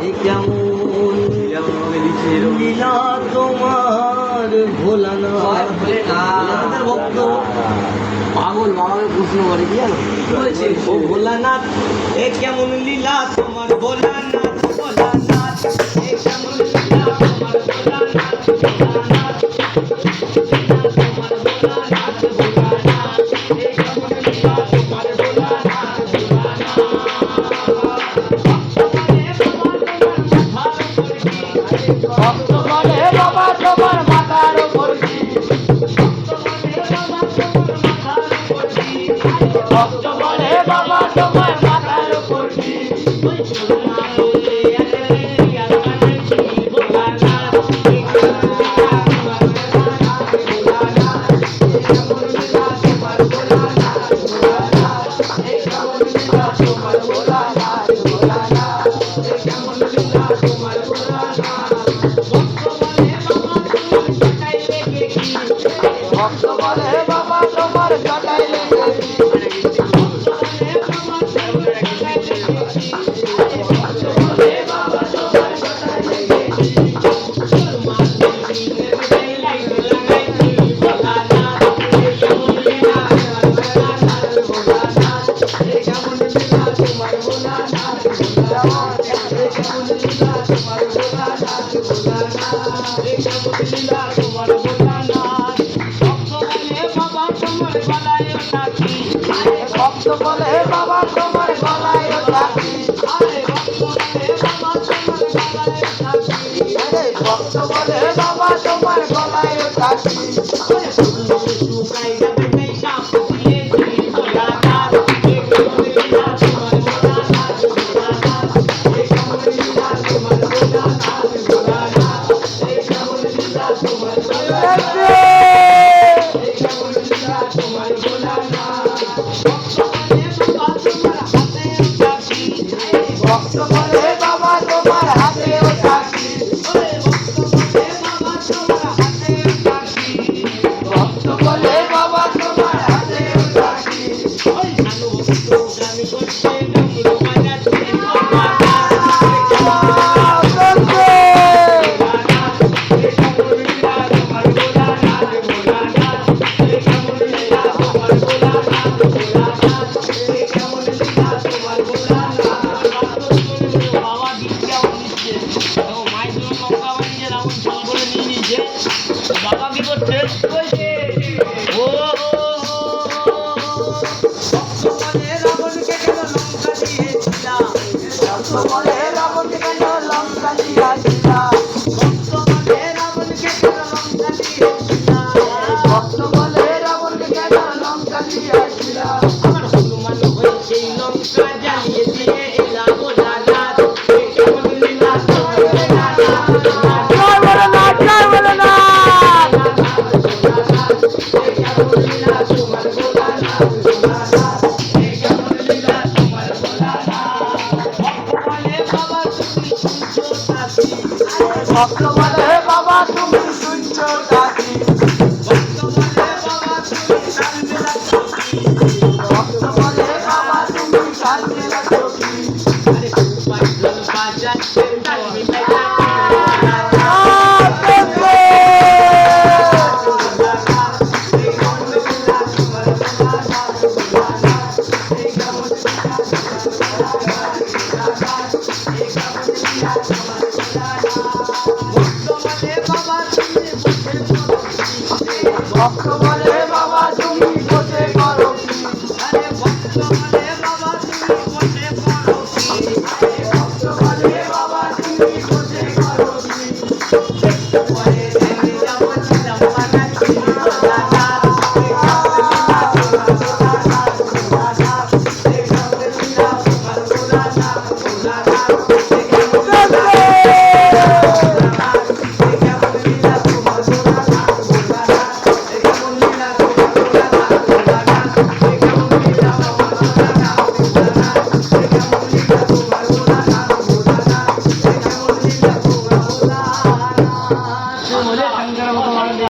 এই কেমন লীলা তোমার ভোলানাথ ভক্ত পাগল বাবাকে প্রশ্ন করে কি জানো বলছে ও ভোলানাথ এ কেমন লীলা তোমার ভোলানাথ ভোলানাথ এ কেমন লীলা তোমার ভোলানাথ ভোলানাথ ভক্ত বলে বাবা তোমার মাথার উপর কি ভক্ত বলে বাবা তোমার মাথার উপর কি ভক্ত বলে বাবা তোমার জটাই লেগে ভক্ত বলে বাবা তোমার গলায় রাখি ভক্ত বলে বাবা তোমার গলায় রাখি ভক্ত বলে বাবা তোমার হাতে সাক্ষী ভক্ত বলে বাবা তোমার হাতে সাক্ষী বাবা কি করছে ও বলে রাবণকে কেন লঙ্কা দিয়েছিলাম ভক্ত বলে রাবণকে কেন লঙ্কা দিয়েছিলাম আমার হনুমান হয়ে সেই লঙ্কা জ্বালিয়ে দিয়ে এলা ভোলানাথ এ কেমন লীলা তোমার ভক্ত বলে বাবা তুমি শুনছো দাদি ভক্ত বলে বাবা তুমি শান্তি রাখি ভক্ত বলে